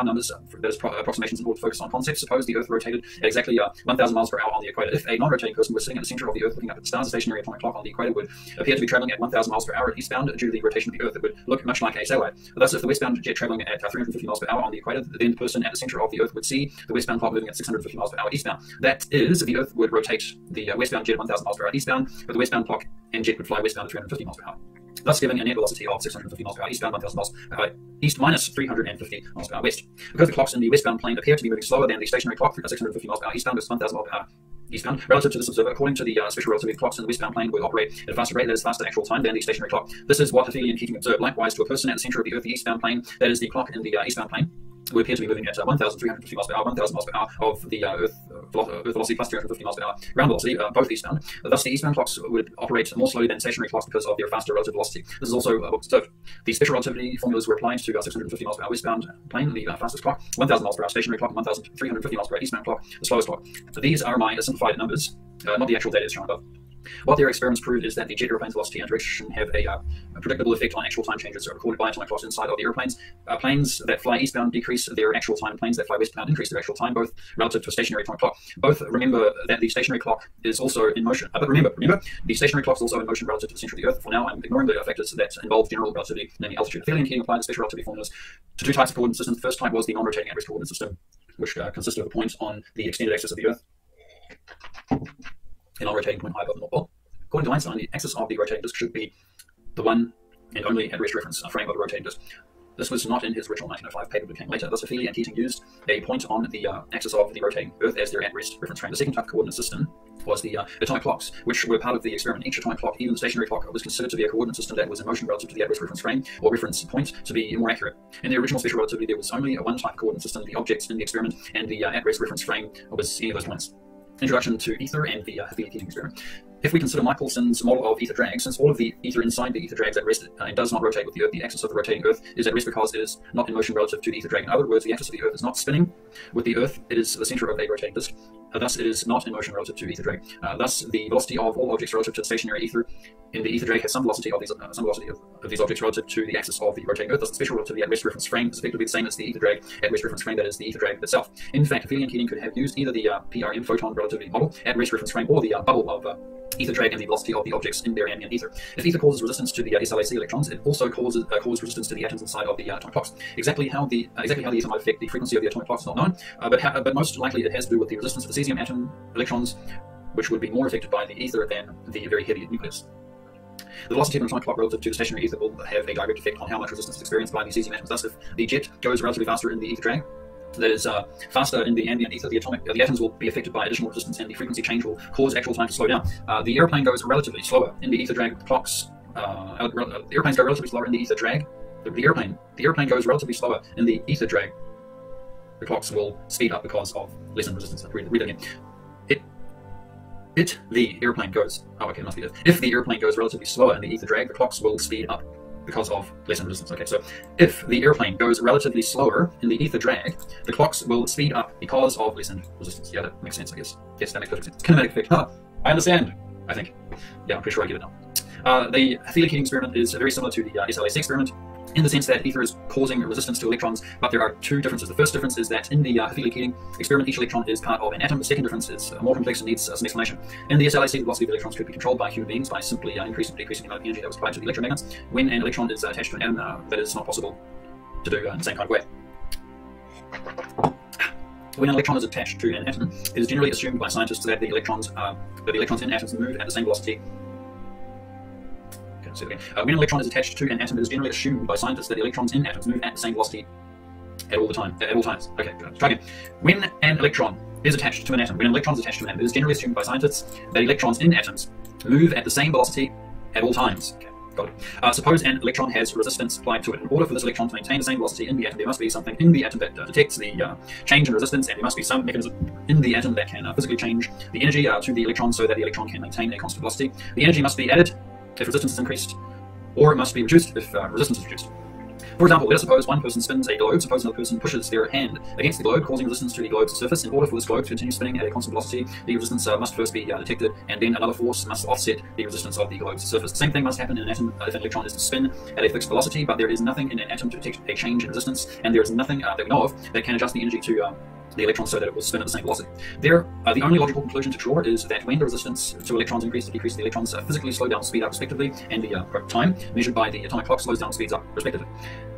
A: numbers, that is approximations in order to focus on concepts. Suppose the Earth rotated at exactly 1,000 miles per hour on the equator. If a non-rotating person was sitting at the center of the Earth looking up at the stars, the stationary atomic clock on the equator would appear to be traveling at 1,000 miles per hour eastbound due to the rotation of the Earth. It would look much like a satellite. Thus, if the westbound jet traveling at 350 miles per hour on the equator, then the person at the center of the Earth would see the westbound clock moving at 650 miles per hour eastbound. That is, the Earth would rotate the westbound jet at 1,000 miles per hour eastbound, but the westbound clock and jet would fly westbound at 350 miles per hour, thus giving a net velocity of 650 miles per hour eastbound, 1,000 miles per hour east minus 350 miles per hour west. Because the clocks in the westbound plane appear to be moving slower than the stationary clock, 650 miles per hour eastbound versus 1,000 miles per hour eastbound, relative to this observer, according to the special relativity, clocks in the westbound plane would operate at a faster rate, that is faster actual time, than the stationary clock. This is what Havili and Keating observed. Likewise, to a person at the center of the Earth, the eastbound plane, that is the clock in the eastbound plane, would appear to be moving at 1,350 miles per hour, 1,000 miles per hour of the Earth velocity plus 350 miles per hour ground velocity, both eastbound. Thus, the eastbound clocks would operate more slowly than stationary clocks because of their faster relative velocity. This is also what was observed. The special relativity formulas were applied to 650 miles per hour westbound plane, the fastest clock, 1,000 miles per hour stationary clock, 1,350 miles per hour eastbound clock, the slowest clock. These are my simplified numbers, not the actual data as shown above. What their experiments proved is that the jet airplane's velocity and direction have a predictable effect on actual time changes recorded by atomic clocks inside of the airplanes. Planes that fly eastbound decrease their actual time, and planes that fly westbound increase their actual time, both relative to a stationary atomic clock. Both remember that the stationary clock is also in motion. But remember, the stationary clock is also in motion relative to the center of the Earth. For now, I'm ignoring the factors that involve general relativity, namely altitude. Havili and Keating applied the special relativity formulas to two types of coordinate systems. The first type was the non-rotating at-rest coordinate system, which consisted of a point on the extended axis of the Earth, a non-rotating point high above the North Pole. According to Einstein, the axis of the rotating disk should be the one and only at-rest reference frame of the rotating disk. This was not in his original 1905 paper, but came later. Thus, Havili and Keating used a point on the axis of the rotating Earth as their at-rest reference frame. The second type of coordinate system was the atomic clocks, which were part of the experiment. Each atomic clock, even the stationary clock, was considered to be a coordinate system that was in motion relative to the at-rest reference frame or reference point to be more accurate. In the original special relativity, there was only one type of coordinate system, the objects in the experiment, and the at-rest reference frame was any of those points. Introduction to ether and the Havili-Keating experiment. If we consider Michelson's model of ether drag, since all of the ether inside the ether drag is at rest and does not rotate with the Earth, the axis of the rotating Earth is at rest because it is not in motion relative to the ether drag. In other words, the axis of the Earth is not spinning with the Earth, it is the center of a rotating disk. Thus, it is not in motion relative to ether drag. Thus, the velocity of all objects relative to the stationary ether in the ether drag has some velocity of these objects relative to the axis of the rotating Earth. Thus, the special relativity at rest reference frame is effectively the same as the ether drag at rest reference frame, that is the ether drag itself. In fact, Havili and Keating could have used either the PRM photon relativity model at rest reference frame or the bubble of ether drag and the velocity of the objects in their ambient ether. If ether causes resistance to the SLAC electrons, it also causes resistance to the atoms inside of the atomic clocks. Exactly how the ether might affect the frequency of the atomic clocks is not known, but most likely it has to do with the resistance of the cesium atom electrons which would be more affected by the ether than the very heavy nucleus. The velocity of an atomic clock relative to the stationary ether will have a direct effect on how much resistance is experienced by the cesium atoms. Thus, if the jet goes relatively faster in the ether drag, that is faster in the ambient ether, the atoms will be affected by additional resistance, and the frequency change will cause actual time to slow down. The airplane goes relatively slower in the ether drag. The airplanes go relatively slower in the ether drag. The airplane goes relatively slower in the ether drag. The clocks will speed up because of lessened resistance. Read it again. The airplane goes. Oh, okay, it must be this. If the airplane goes relatively slower in the ether drag, the clocks will speed up because of lessened resistance. Okay, so if the airplane goes relatively slower in the ether drag, the clocks will speed up because of lessened resistance. Yeah, that makes sense, I guess. Yes, that makes perfect sense. Kinematic effect. Huh, I understand, I think. Yeah, I'm pretty sure I get it now. The Thelic heating experiment is very similar to the SLAC experiment, in the sense that ether is causing resistance to electrons, but there are two differences. The first difference is that in the Thelic heating experiment, each electron is part of an atom. The second difference is more complex and needs some explanation. In the SLAC, the velocity of electrons could be controlled by human beings by simply increasing or decreasing the amount of energy that was applied to the electromagnets. When an electron is attached to an atom, that is not possible to do in the same kind of way. When an electron is attached to an atom, it is generally assumed by scientists that the electrons in atoms move at the same velocity. When an electron is attached to an atom, it is generally assumed by scientists that the electrons in atoms move at the same velocity at all times. Okay, try again. When an electron is attached to an atom, it is generally assumed by scientists that electrons in atoms move at the same velocity at all times. Okay, got it. Suppose an electron has resistance applied to it. In order for this electron to maintain the same velocity in the atom, there must be something in the atom that detects the change in resistance, and there must be some mechanism in the atom that can physically change the energy to the electron so that the electron can maintain a constant velocity. The energy must be added if resistance is increased, or it must be reduced if resistance is reduced. For example, let us suppose one person spins a globe. Suppose another person pushes their hand against the globe, causing resistance to the globe's surface. In order for this globe to continue spinning at a constant velocity, the resistance must first be detected, and then another force must offset the resistance of the globe's surface. The same thing must happen in an atom if an electron is to spin at a fixed velocity, but there is nothing in an atom to detect a change in resistance, and there is nothing that we know of that can adjust the energy to the electron so that it will spin at the same velocity. The only logical conclusion to draw is that when the resistance to electrons increase or decrease, the electrons physically slow down, speed up respectively, and the time measured by the atomic clock slows down, speeds up respectively.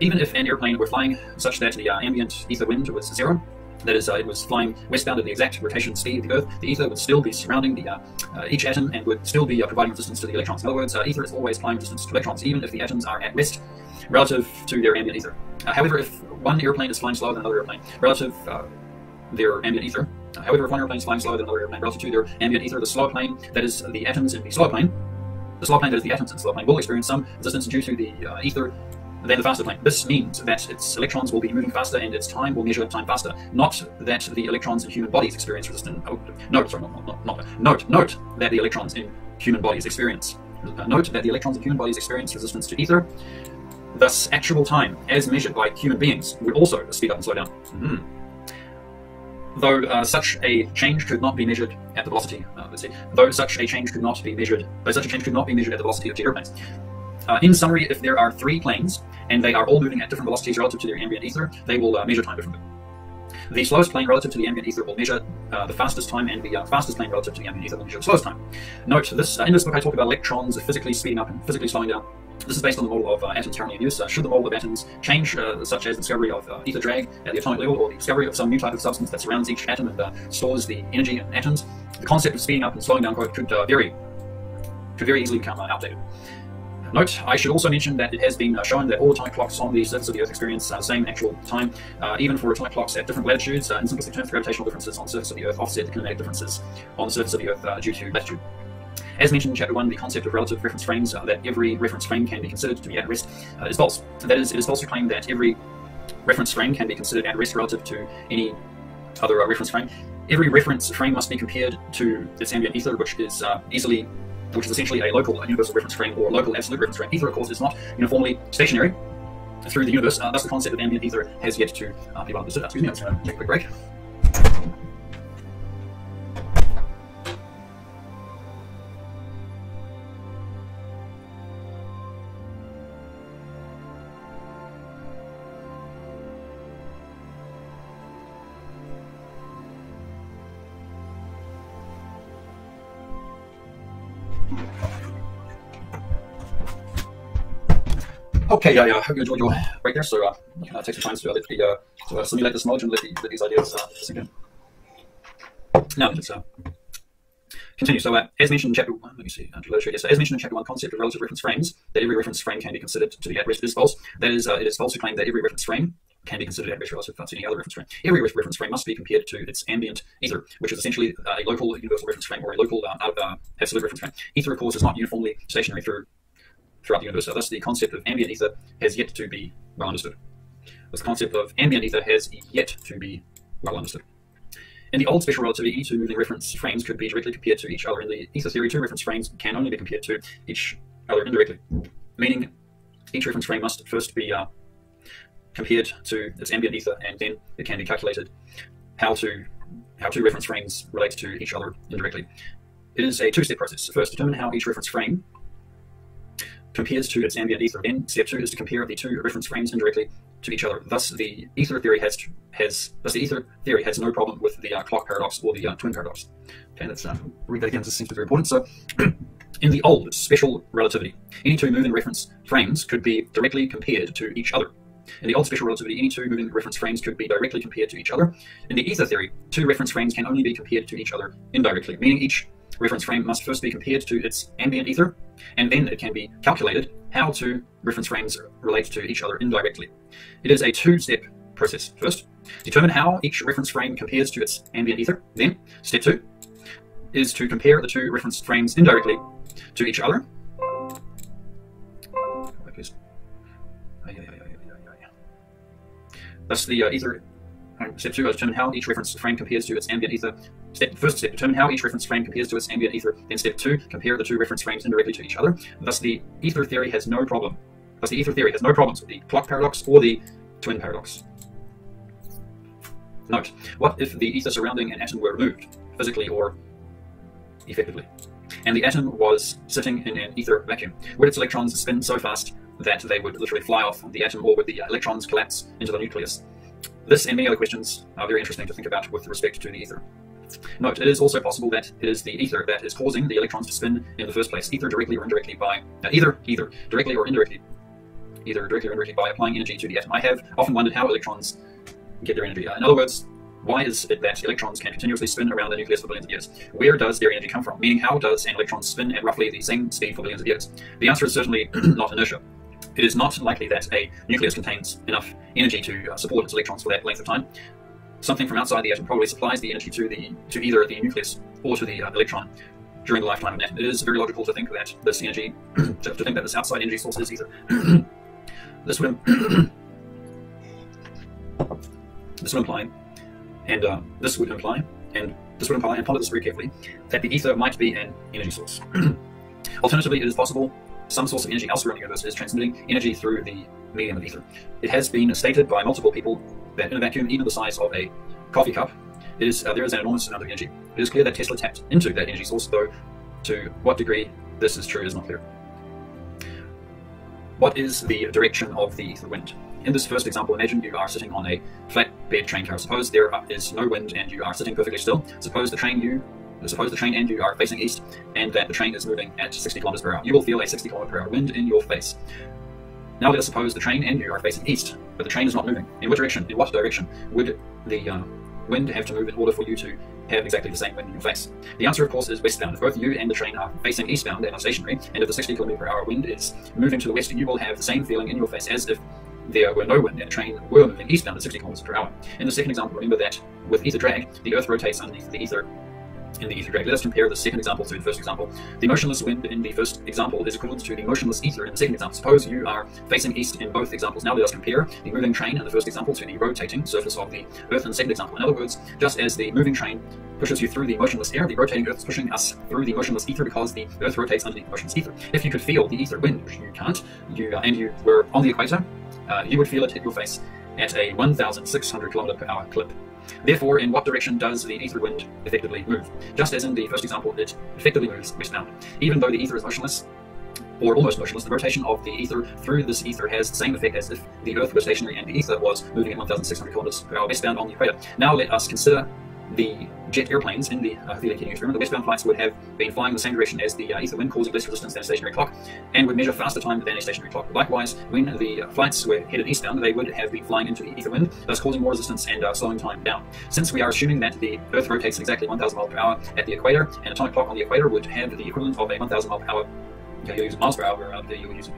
A: Even if an airplane were flying such that the ambient ether wind was zero, that is, it was flying westbound at the exact rotation speed of the Earth, the ether would still be surrounding each atom and would still be providing resistance to the electrons. In other words, ether is always applying resistance to electrons, even if the atoms are at rest relative to their ambient ether. However, if one airplane is flying slower than another airplane relative their ambient ether. However, if one airplane is flying slower than another airplane relative to their ambient ether, the slower plane, that is the atoms in the slower plane, that is the atoms in the slower plane, will experience some resistance due to the ether than the faster plane. This means that its electrons will be moving faster and its time will measure time faster. Not that the electrons in human bodies experience resistance. Note that the electrons in human bodies experience. Note that the electrons in human bodies experience resistance to ether. Thus, actual time, as measured by human beings, would also speed up and slow down. Though such a change could not be measured at the velocity. Though such a change could not be measured at the velocity of jet airplanes. In summary, if there are three planes and they are all moving at different velocities relative to their ambient ether, they will measure time differently. The slowest plane relative to the ambient ether will measure the fastest time, and the fastest plane relative to the ambient ether will measure the slowest time. Note this: in this book I talk about electrons physically speeding up and physically slowing down. This is based on the model of atoms currently in use. Should the model of atoms change, such as the discovery of ether drag at the atomic level, or the discovery of some new type of substance that surrounds each atom and stores the energy in atoms, the concept of speeding up and slowing down could very easily become outdated. Note, I should also mention that it has been shown that all atomic clocks on the surface of the Earth experience the same actual time, even for atomic clocks at different latitudes. In simplistic terms, gravitational differences on the surface of the Earth offset the kinematic differences on the surface of the Earth due to latitude. As mentioned in Chapter 1, the concept of relative reference frames, that every reference frame can be considered to be at rest, is false. That is, it is false to claim that every reference frame can be considered at rest relative to any other reference frame. Every reference frame must be compared to its ambient ether, which is essentially a local universal reference frame or local absolute reference frame. Ether, of course, is not uniformly stationary through the universe, thus the concept of ambient ether has yet to be understood. Excuse me, I'm just going to take a quick break. Okay, I hope you enjoyed your break there. So you can take some time to simulate this knowledge and let these ideas sink in. Now let's Continue. So, as mentioned in chapter 1, let me see, so as mentioned in chapter 1, concept of relative reference frames, that every reference frame can be considered to be at rest is false. That is, it is false to claim that every reference frame can be considered at rest relative to any other reference frame. Every reference frame must be compared to its ambient ether, which is essentially a local universal reference frame or a local absolute reference frame. Ether, of course, is not uniformly stationary throughout the universe. So thus, the concept of ambient ether has yet to be well understood. This concept of ambient ether has yet to be well understood. In the old special relativity, any two moving reference frames could be directly compared to each other. In the ether theory, two reference frames can only be compared to each other indirectly, meaning each reference frame must first be compared to its ambient ether, and then it can be calculated how two reference frames relate to each other indirectly. It is a two-step process. First, determine how each reference frame compares to its ambient ether. Then, step 2 is to compare the two reference frames indirectly to each other. Thus, the ether theory has no problem with the clock paradox or the twin paradox. Okay, let's read that again. This seems to be very important. So, in the old special relativity, any two moving reference frames could be directly compared to each other. In the old special relativity, any two moving reference frames could be directly compared to each other. In the ether theory, two reference frames can only be compared to each other indirectly, meaning each reference frame must first be compared to its ambient ether, and then it can be calculated how two reference frames relate to each other indirectly. It is a two-step process. First, determine how each reference frame compares to its ambient ether. Then, step 2 is to compare the two reference frames indirectly to each other. Thus, the ether. Step 2 is determine how each reference frame compares to its ambient ether. First step, determine how each reference frame compares to its ambient ether. Then step 2, compare the two reference frames indirectly to each other. Thus, the ether theory has no problem. Thus, the ether theory has no problems with the clock paradox or the twin paradox. Note, what if the ether surrounding an atom were removed, physically or effectively, and the atom was sitting in an ether vacuum? Would its electrons spin so fast that they would literally fly off the atom, or would the electrons collapse into the nucleus? This and many other questions are very interesting to think about with respect to the ether. Note, it is also possible that it is the ether that is causing the electrons to spin in the first place, either directly or indirectly by directly or indirectly by applying energy to the atom. I have often wondered how electrons get their energy. In other words, why is it that electrons can continuously spin around the nucleus for billions of years? Where does their energy come from? Meaning, how does an electron spin at roughly the same speed for billions of years? The answer is certainly not inertia. It is not likely that a nucleus contains enough energy to support its electrons for that length of time. Something from outside the atom probably supplies the energy to either the nucleus or to the electron during the lifetime of an atom. It is very logical to think that this energy, this outside energy source is ether. This would imply, and ponder this very carefully, that the ether might be an energy source. Alternatively, it is possible some source of energy elsewhere in the universe is transmitting energy through the medium of ether. It has been stated by multiple people that in a vacuum, even the size of a coffee cup, there is an enormous amount of energy. It is clear that Tesla tapped into that energy source, though to what degree this is true is not clear. What is the direction of the ether wind? In this first example, imagine you are sitting on a flatbed train car. Suppose there is no wind and you are sitting perfectly still. Suppose the train and you are facing east, and that the train is moving at 60 kilometers per hour. You will feel a 60 kilometer per hour wind in your face. Now let us suppose the train and you are facing east, but the train is not moving. In what direction would the wind have to move in order for you to have exactly the same wind in your face? The answer, of course, is westbound. If both you and the train are facing eastbound and are stationary, and if the 60 kilometer per hour wind is moving to the west, you will have the same feeling in your face as if there were no wind and the train were moving eastbound at 60 kilometers per hour. In the second example, remember that with ether drag, the Earth rotates underneath the ether in the ether drag. Let us compare the second example to the first example. The motionless wind in the first example is equivalent to the motionless ether in the second example. Suppose you are facing east in both examples. Now let us compare the moving train in the first example to the rotating surface of the Earth in the second example. In other words, just as the moving train pushes you through the motionless air, the rotating Earth is pushing us through the motionless ether because the Earth rotates underneath the motionless ether. If you could feel the ether wind, which you can't, and you were on the equator, you would feel it hit your face at a 1,600 kilometer per hour clip. Therefore, in what direction does the ether wind effectively move? Just as in the first example, it effectively moves westbound. Even though the ether is motionless, or almost motionless, the rotation of the ether through this ether has the same effect as if the Earth were stationary and the ether was moving at 1,600 kilometers per hour westbound on the equator. Now let us consider the jet airplanes in the Hafele Kehr experiment, the westbound flights would have been flying in the same direction as the ether wind, causing less resistance than a stationary clock, and would measure faster time than a stationary clock. Likewise, when the flights were headed eastbound, they would have been flying into the ether wind, thus causing more resistance and slowing time down. Since we are assuming that the Earth rotates at exactly 1,000 miles per hour at the equator, an atomic clock on the equator would have the equivalent of a 1,000 mile per hour. Okay, you're using miles per hour, there you're using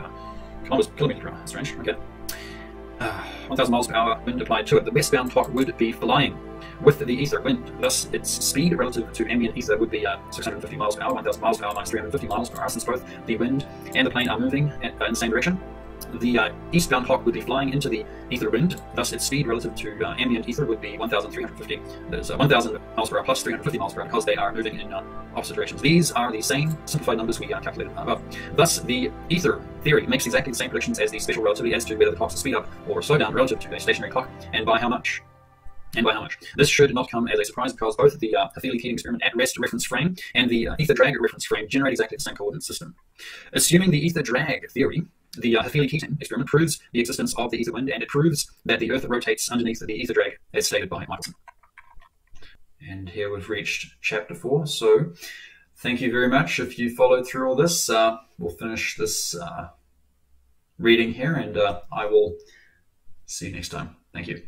A: kilometers per hour. That's strange. Okay. 1,000 miles per hour wind applied to it. The westbound clock would be flying with the ether wind. Thus, its speed relative to ambient ether would be 650 miles per hour, 1,000 miles per hour minus 350 miles per hour, since both the wind and the plane are moving in the same direction. The eastbound clock would be flying into the ether wind. Thus, its speed relative to ambient ether would be 1,350. There's 1,000 miles per hour plus 350 miles per hour because they are moving in opposite directions. These are the same simplified numbers we calculated above. Thus, the ether theory makes exactly the same predictions as the special relativity as to whether the clocks will speed up or slow down relative to a stationary clock, and by how much. This should not come as a surprise because both the Hafele Kehr experiment at rest reference frame and the ether drag reference frame generate exactly the same coordinate system. Assuming the ether drag theory, the Hafele Kehr experiment proves the existence of the ether wind, and it proves that the Earth rotates underneath the ether drag as stated by Michelson. And here we've reached chapter 4, so thank you very much if you followed through all this. We'll finish this reading here, and I will see you next time. Thank you.